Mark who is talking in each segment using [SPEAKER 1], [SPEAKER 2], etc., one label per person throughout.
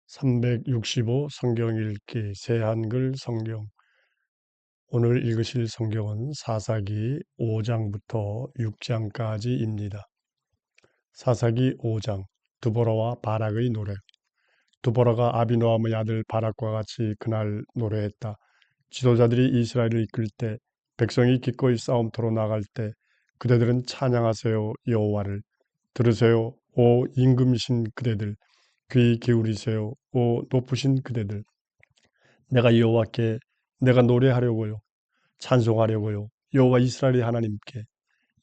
[SPEAKER 1] 365 성경 읽기 새한글 성경. 오늘 읽으실 성경은 사사기 5장부터 6장까지입니다. 사사기 5장. 드보라와 바락의 노래. 드보라가 아비노함의 아들 바락과 같이 그날 노래했다. 지도자들이 이스라엘을 이끌 때, 백성이 기꺼이 싸움터로 나갈 때 그대들은 찬양하세요 여호와를. 들으세요 오 임금이신 그대들. 귀 기울이세요 오 높으신 그대들. 내가 노래하려고요. 찬송하려고요. 여호와 이스라엘의 하나님께.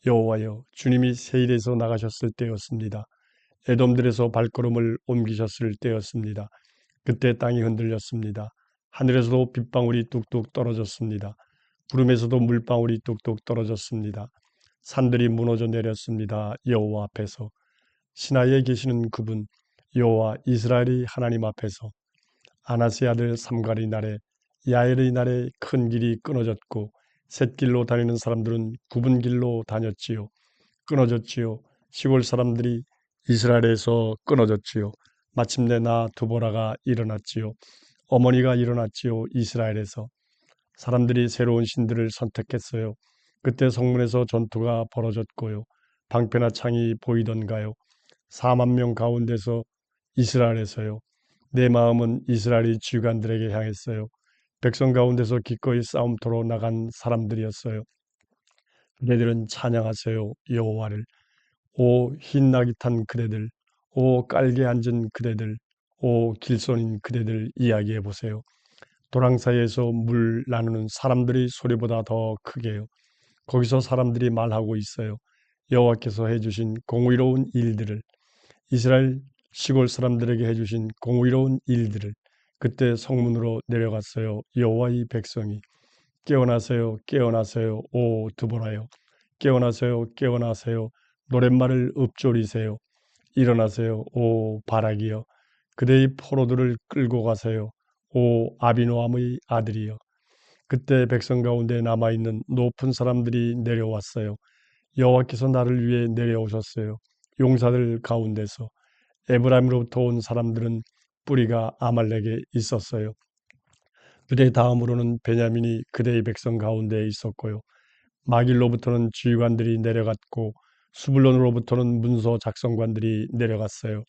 [SPEAKER 1] 여호와여, 주님이 세일에서 나가셨을 때였습니다. 에돔들에서 발걸음을 옮기셨을 때였습니다. 그때 땅이 흔들렸습니다. 하늘에서도 빗방울이 뚝뚝 떨어졌습니다. 구름에서도 물방울이 뚝뚝 떨어졌습니다. 산들이 무너져 내렸습니다. 여호와 앞에서. 시나이에 계시는 그분 여호와 이스라엘의 하나님 앞에서. 아나스의 아들 삼갈의 날에, 야엘의 날에 큰 길이 끊어졌고 샛길로 다니는 사람들은 굽은 길로 다녔지요. 끊어졌지요. 시골 사람들이 이스라엘에서 끊어졌지요. 마침내 나 드보라가 일어났지요. 어머니가 일어났지요. 이스라엘에서. 사람들이 새로운 신들을 선택했어요. 그때 성문에서 전투가 벌어졌고요. 방패나 창이 보이던가요. 4만 명 가운데서 이스라엘에서요. 내 마음은 이스라엘의 지휘관들에게 향했어요. 백성 가운데서 기꺼이 싸움터로 나간 사람들이었어요. 그대들은 찬양하세요 여호와를. 오 흰나귀 탄 그대들, 오 깔개 앉은 그대들, 오 길손인 그대들 이야기해 보세요. 도랑 사이에서 물 나누는 사람들의 소리보다 더 크게요. 거기서 사람들이 말하고 있어요. 여호와께서 해주신 공의로운 일들을, 이스라엘 시골 사람들에게 해주신 공의로운 일들을. 그때 성문으로 내려갔어요. 여호와의 백성이. 깨어나세요 깨어나세요 오 드보라여. 깨어나세요 깨어나세요 노랫말을 읊조리세요. 일어나세요 오 바락이여. 그대의 포로들을 끌고 가세요 오 아비노함의 아들이여. 그때 백성 가운데 남아있는 높은 사람들이 내려왔어요. 여호와께서 나를 위해 내려오셨어요. 용사들 가운데서. 에브라임으로부터 온 사람들은 뿌리가 아말렉에 있었어요. 그대 다음으로는 베냐민이 그대의 백성 가운데에 있었고요. 마길로부터는 지휘관들이 내려갔고 수불론으로부터는 문서 작성관들이 내려갔어요.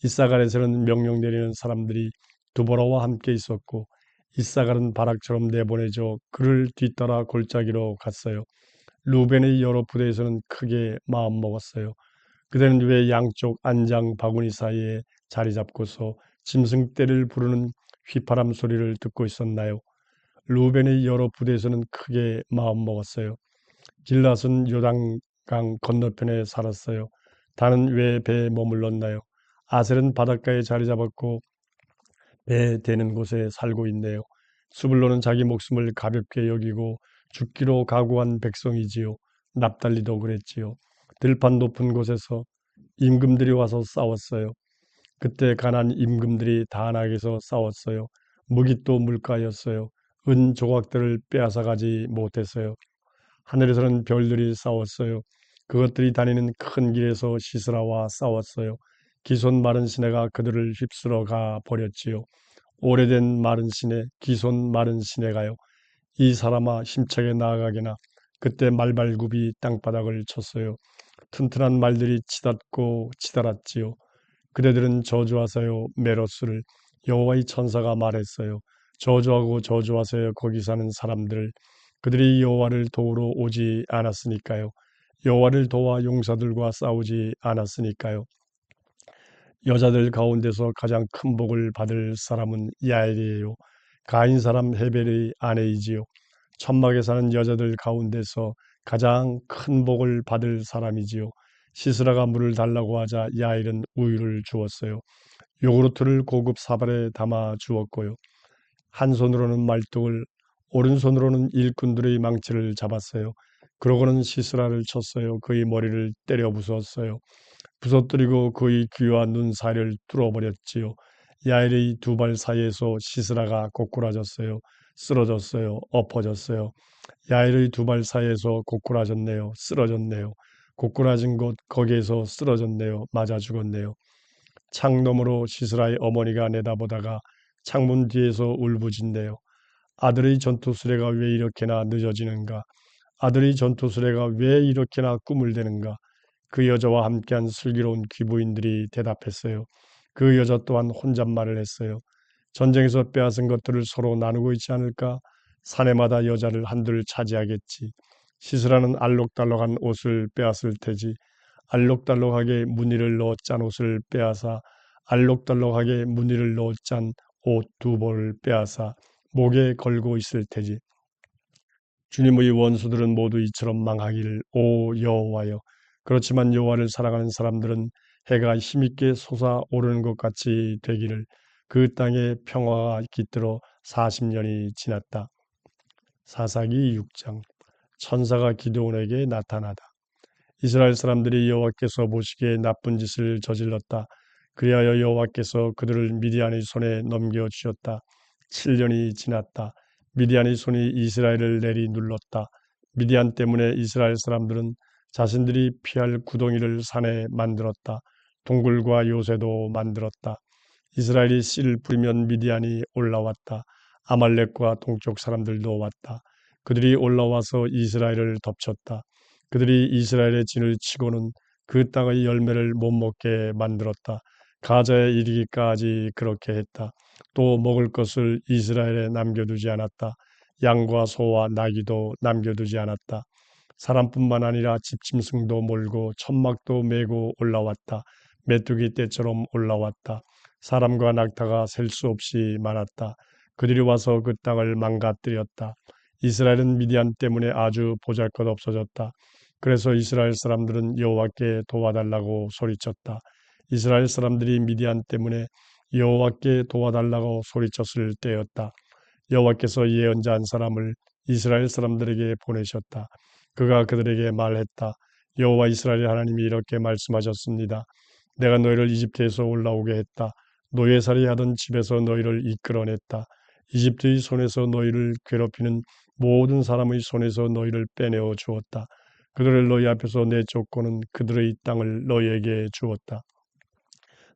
[SPEAKER 1] 이사갈에서는 명령 내리는 사람들이 드보라와 함께 있었고 이사갈은 바락처럼 내보내져 그를 뒤따라 골짜기로 갔어요. 루벤의 여러 부대에서는 크게 마음먹었어요. 그대는 왜 양쪽 안장 바구니 사이에 자리 잡고서 짐승떼를 부르는 휘파람 소리를 듣고 있었나요? 루벤의 여러 부대에서는 크게 마음먹었어요. 길랏은 요단강 건너편에 살았어요. 다는 왜 배에 머물렀나요? 아셀은 바닷가에 자리 잡았고 배 대는 곳에 살고 있네요. 수불로는 자기 목숨을 가볍게 여기고 죽기로 각오한 백성이지요. 납달리도 그랬지요. 들판 높은 곳에서 임금들이 와서 싸웠어요. 그때 가난 임금들이 다낙에서 싸웠어요. 무깃도 물가였어요. 은 조각들을 빼앗아가지 못했어요. 하늘에서는 별들이 싸웠어요. 그것들이 다니는 큰 길에서 시스라와 싸웠어요. 기손 마른 시내가 그들을 휩쓸어 가 버렸지요. 오래된 마른 시내, 기손 마른 시내가요. 이 사람아 힘차게 나아가게나. 그때 말발굽이 땅바닥을 쳤어요. 튼튼한 말들이 치닫고 치달았지요. 그대들은 저주하세요 메로스를. 여호와의 천사가 말했어요. 저주하고 저주하세요 거기 사는 사람들. 그들이 여호와를 도우러 오지 않았으니까요. 여호와를 도와 용사들과 싸우지 않았으니까요. 여자들 가운데서 가장 큰 복을 받을 사람은 야엘이에요. 가인 사람 헤벨의 아내이지요. 천막에 사는 여자들 가운데서 가장 큰 복을 받을 사람이지요. 시스라가 물을 달라고 하자 야엘은 우유를 주었어요. 요구르트를 고급 사발에 담아 주었고요. 한 손으로는 말뚝을, 오른손으로는 일꾼들의 망치를 잡았어요. 그러고는 시스라를 쳤어요. 그의 머리를 때려 부수었어요. 부서뜨리고 그의 귀와 눈 사이를 뚫어버렸지요. 야엘의 두 발 사이에서 시스라가 고꾸라졌어요. 쓰러졌어요. 엎어졌어요. 야엘의 두 발 사이에서 고꾸라졌네요. 쓰러졌네요. 고꾸라진 곳 거기에서 쓰러졌네요. 맞아 죽었네요. 창 너머로 시스라의 어머니가 내다보다가 창문 뒤에서 울부짖네요. 아들의 전투 수레가 왜 이렇게나 늦어지는가? 아들의 전투 수레가 왜 이렇게나 꿈을 대는가? 그 여자와 함께한 슬기로운 귀부인들이 대답했어요. 그 여자 또한 혼잣말을 했어요. 전쟁에서 빼앗은 것들을 서로 나누고 있지 않을까? 사내마다 여자를 한둘 차지하겠지. 시스라는 알록달록한 옷을 빼앗을 테지. 알록달록하게 무늬를 넣어 짠 옷을 빼앗아 알록달록하게 무늬를 넣어 짠 옷 두 벌을 빼앗아 목에 걸고 있을 테지. 주님의 원수들은 모두 이처럼 망하기를 오 여호와여. 그렇지만 여호와를 사랑하는 사람들은 해가 힘있게 솟아오르는 것 같이 되기를. 그 땅에 평화가 깃들어 40년이 지났다. 사사기 6장. 천사가 기드온에게 나타나다. 이스라엘 사람들이 여호와께서 보시기에 나쁜 짓을 저질렀다. 그리하여 여호와께서 그들을 미디안의 손에 넘겨주셨다. 7년이 지났다. 미디안의 손이 이스라엘을 내리눌렀다. 미디안 때문에 이스라엘 사람들은 자신들이 피할 구덩이를 산에 만들었다. 동굴과 요새도 만들었다. 이스라엘이 씨를 뿌리면 미디안이 올라왔다. 아말렉과 동쪽 사람들도 왔다. 그들이 올라와서 이스라엘을 덮쳤다. 그들이 이스라엘의 진을 치고는 그 땅의 열매를 못 먹게 만들었다. 가자에 이르기까지 그렇게 했다. 또 먹을 것을 이스라엘에 남겨두지 않았다. 양과 소와 나귀도 남겨두지 않았다. 사람뿐만 아니라 집짐승도 몰고 천막도 메고 올라왔다. 메뚜기 떼처럼 올라왔다. 사람과 낙타가 셀 수 없이 많았다. 그들이 와서 그 땅을 망가뜨렸다. 이스라엘은 미디안 때문에 아주 보잘것없어졌다. 그래서 이스라엘 사람들은 여호와께 도와달라고 소리쳤다. 이스라엘 사람들이 미디안 때문에 여호와께 도와달라고 소리쳤을 때였다. 여호와께서 예언자 한 사람을 이스라엘 사람들에게 보내셨다. 그가 그들에게 말했다. 여호와 이스라엘 하나님이 이렇게 말씀하셨습니다. 내가 너희를 이집트에서 올라오게 했다. 노예살이 하던 집에서 너희를 이끌어냈다. 이집트의 손에서 너희를 괴롭히는 모든 사람의 손에서 너희를 빼내어 주었다. 그들을 너희 앞에서 내쫓고는 그들의 땅을 너희에게 주었다.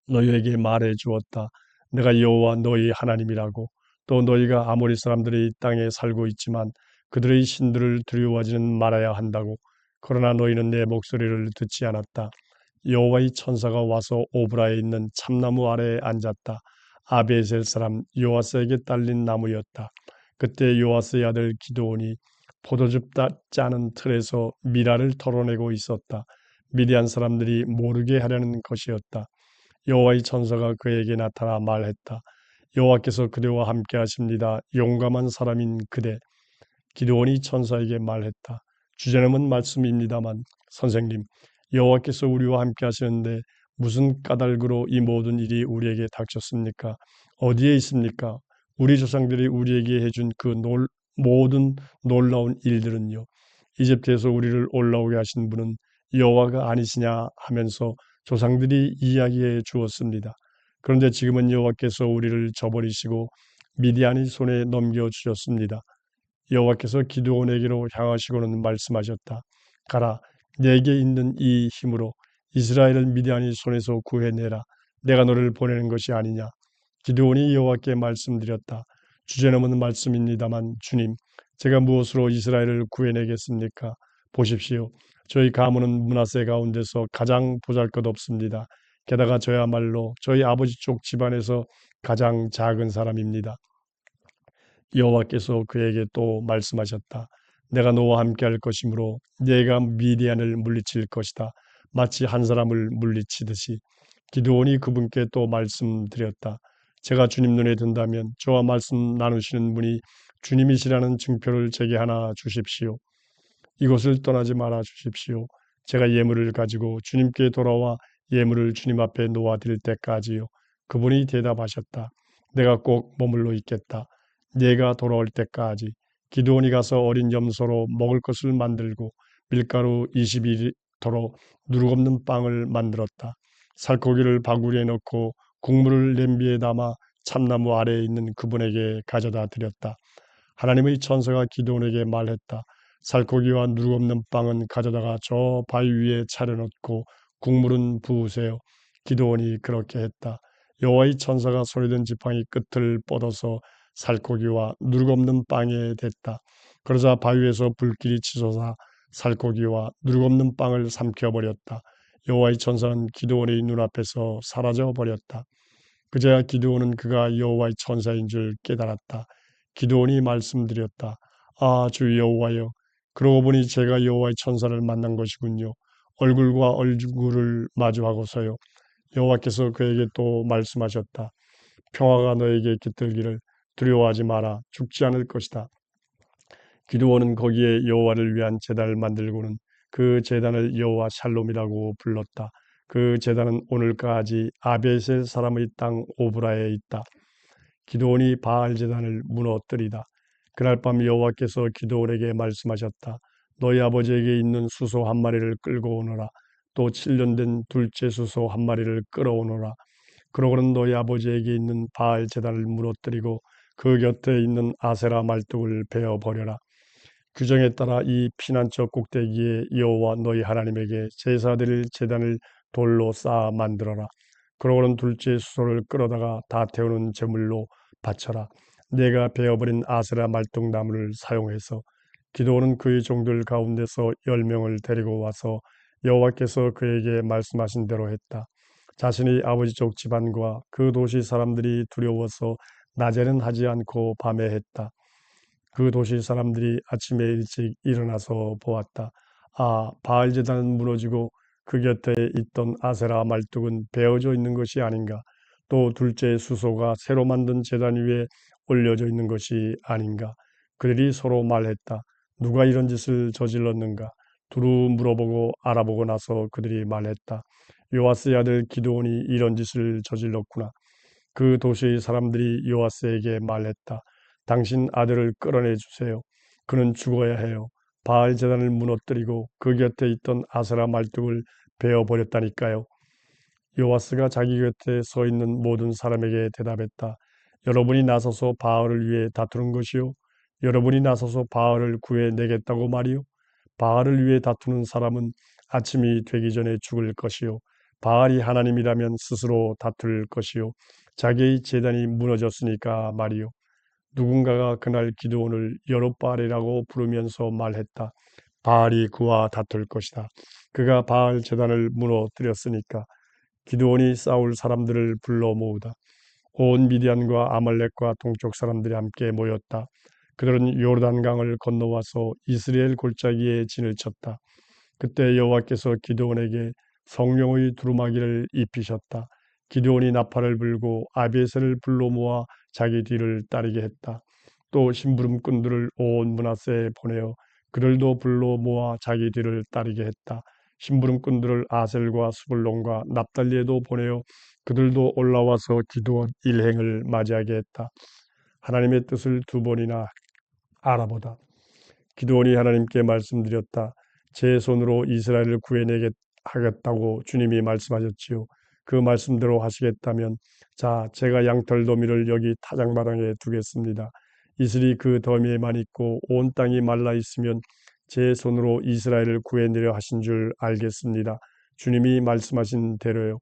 [SPEAKER 1] 너희에게 말해 주었다. 내가 여호와 너희 하나님이라고. 또 너희가 아모리 사람들이 이 땅에 살고 있지만 그들의 신들을 두려워하지는 말아야 한다고. 그러나 너희는 내 목소리를 듣지 않았다. 여호와의 천사가 와서 오브라에 있는 참나무 아래에 앉았다. 아비에셀 사람 요아스에게 딸린 나무였다. 그때 요아스의 아들 기드온이 포도즙 짜는 틀에서 미라를 털어내고 있었다. 미디안 사람들이 모르게 하려는 것이었다. 여호와의 천사가 그에게 나타나 말했다. 여호와께서 그대와 함께 하십니다. 용감한 사람인 그대. 기드온이 천사에게 말했다. 주제넘은 말씀입니다만 선생님, 여호와께서 우리와 함께 하시는데 무슨 까닭으로 이 모든 일이 우리에게 닥쳤습니까? 어디에 있습니까? 우리 조상들이 우리에게 해준 그 모든 놀라운 일들은요. 이집트에서 우리를 올라오게 하신 분은 여호와가 아니시냐 하면서 조상들이 이야기해 주었습니다. 그런데 지금은 여호와께서 우리를 저버리시고 미디안의 손에 넘겨주셨습니다. 여호와께서 기드온에게로 향하시고는 말씀하셨다. 가라, 내게 있는 이 힘으로 이스라엘을 미디안의 손에서 구해내라. 내가 너를 보내는 것이 아니냐. 기드온이 여호와께 말씀드렸다. 주제넘은 말씀입니다만 주님, 제가 무엇으로 이스라엘을 구해내겠습니까? 보십시오. 저희 가문은 므낫세 가운데서 가장 보잘것없습니다. 게다가 저야말로 저희 아버지 쪽 집안에서 가장 작은 사람입니다. 여호와께서 그에게 또 말씀하셨다. 내가 너와 함께할 것이므로 네가 미디안을 물리칠 것이다. 마치 한 사람을 물리치듯이. 기드온이 그분께 또 말씀드렸다. 제가 주님 눈에 든다면 저와 말씀 나누시는 분이 주님이시라는 증표를 제게 하나 주십시오. 이곳을 떠나지 말아 주십시오. 제가 예물을 가지고 주님께 돌아와 예물을 주님 앞에 놓아드릴 때까지요. 그분이 대답하셨다. 내가 꼭 머물러 있겠다. 네가 돌아올 때까지. 기드온이 가서 어린 염소로 먹을 것을 만들고 밀가루 20일토록 누룩없는 빵을 만들었다. 살코기를 바구니에 넣고 국물을 냄비에 담아 참나무 아래에 있는 그분에게 가져다 드렸다. 하나님의 천사가 기드온에게 말했다. 살코기와 누룩없는 빵은 가져다가 저 바위 위에 차려놓고 국물은 부으세요. 기드온이 그렇게 했다. 여호와의 천사가 소리된 지팡이 끝을 뻗어서 살코기와 누룩 없는 빵에 댔다. 그러자 바위에서 불길이 치솟아 살코기와 누룩 없는 빵을 삼켜버렸다. 여호와의 천사는 기드온의 눈앞에서 사라져 버렸다. 그제야 기드온은 그가 여호와의 천사인 줄 깨달았다. 기드온이 말씀드렸다. 아, 주 여호와여, 그러고 보니 제가 여호와의 천사를 만난 것이군요. 얼굴과 얼굴을 마주하고서요. 여호와께서 그에게 또 말씀하셨다. 평화가 너에게 깃들기를. 두려워하지 마라. 죽지 않을 것이다. 기드온은 거기에 여호와를 위한 제단을 만들고는 그 제단을 여호와 샬롬이라고 불렀다. 그 제단은 오늘까지 아베셀 사람의 땅 오브라에 있다. 기드온이 바알 제단을 무너뜨리다. 그날 밤 여호와께서 기드온에게 말씀하셨다. 너희 아버지에게 있는 수소 한 마리를 끌고 오너라. 또 7년 된 둘째 수소 한 마리를 끌어오너라. 그러고는 너희 아버지에게 있는 바알 제단을 무너뜨리고 그 곁에 있는 아세라 말뚝을 베어 버려라. 규정에 따라 이 피난처 꼭대기에 여호와 너희 하나님에게 제사드릴 제단을 돌로 쌓아 만들어라. 그러고는 둘째 수소를 끌어다가 다 태우는 제물로 바쳐라. 내가 베어버린 아세라 말뚝나무를 사용해서 기도는 그의 종들 가운데서 10명을 데리고 와서 여호와께서 그에게 말씀하신 대로 했다. 자신의 아버지 쪽 집안과 그 도시 사람들이 두려워서 낮에는 하지 않고 밤에 했다. 그 도시 사람들이 아침에 일찍 일어나서 보았다. 아, 바알 제단은 무너지고 그 곁에 있던 아세라 말뚝은 베어져 있는 것이 아닌가. 또 둘째 수소가 새로 만든 제단 위에 올려져 있는 것이 아닌가. 그들이 서로 말했다. 누가 이런 짓을 저질렀는가. 두루 물어보고 알아보고 나서 그들이 말했다. 요아스의 아들 기드온이 이런 짓을 저질렀구나. 그 도시의 사람들이 요아스에게 말했다. 당신 아들을 끌어내 주세요. 그는 죽어야 해요. 바알 제단을 무너뜨리고 그 곁에 있던 아세라 말뚝을 베어버렸다니까요. 요아스가 자기 곁에 서 있는 모든 사람에게 대답했다. 여러분이 나서서 바알을 위해 다투는 것이요. 여러분이 나서서 바알을 구해내겠다고 말이요. 바알을 위해 다투는 사람은 아침이 되기 전에 죽을 것이요. 바알이 하나님이라면 스스로 다툴 것이요. 자기의 제단이 무너졌으니까 말이요. 누군가가 그날 기드온을 여룻바알이라고 부르면서 말했다. 바알이 그와 다툴 것이다. 그가 바알 제단을 무너뜨렸으니까. 기드온이 싸울 사람들을 불러 모으다. 온 미디안과 아말렉과 동쪽 사람들이 함께 모였다. 그들은 요르단강을 건너와서 이스라엘 골짜기에 진을 쳤다. 그때 여호와께서 기드온에게 성령의 두루마기를 입히셨다. 기드온이 나팔을 불고 아비에셀을 불러 모아 자기 뒤를 따르게 했다. 또 심부름꾼들을 온 므낫세에 보내어 그들도 불러 모아 자기 뒤를 따르게 했다. 심부름꾼들을 아셀과 스불론과 납달리에도 보내어 그들도 올라와서 기드온 일행을 맞이하게 했다. 하나님의 뜻을 두 번이나 알아보다. 기드온이 하나님께 말씀드렸다. 제 손으로 이스라엘을 구해내겠다고 주님이 말씀하셨지요. 그 말씀대로 하시겠다면 자, 제가 양털 더미를 여기 타작마당에 두겠습니다. 이슬이 그 더미에만 있고 온 땅이 말라 있으면 제 손으로 이스라엘을 구해내려 하신 줄 알겠습니다. 주님이 말씀하신 대로요.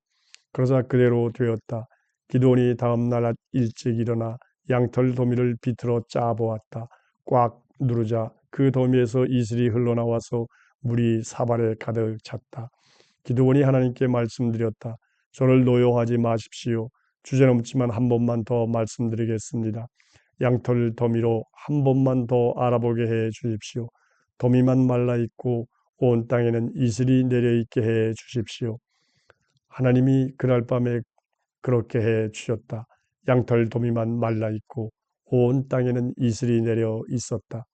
[SPEAKER 1] 그러자 그대로 되었다. 기드온이 다음 날 일찍 일어나 양털 더미를 비틀어 짜보았다. 꽉 누르자 그 더미에서 이슬이 흘러나와서 물이 사발에 가득 찼다. 기드온이 하나님께 말씀드렸다. 저를 노여하지 마십시오. 주제넘지만 한 번만 더 말씀드리겠습니다. 양털 더미로 한 번만 더 알아보게 해 주십시오. 더미만 말라있고 온 땅에는 이슬이 내려있게 해 주십시오. 하나님이 그날 밤에 그렇게 해 주셨다. 양털 더미만 말라있고 온 땅에는 이슬이 내려 있었다.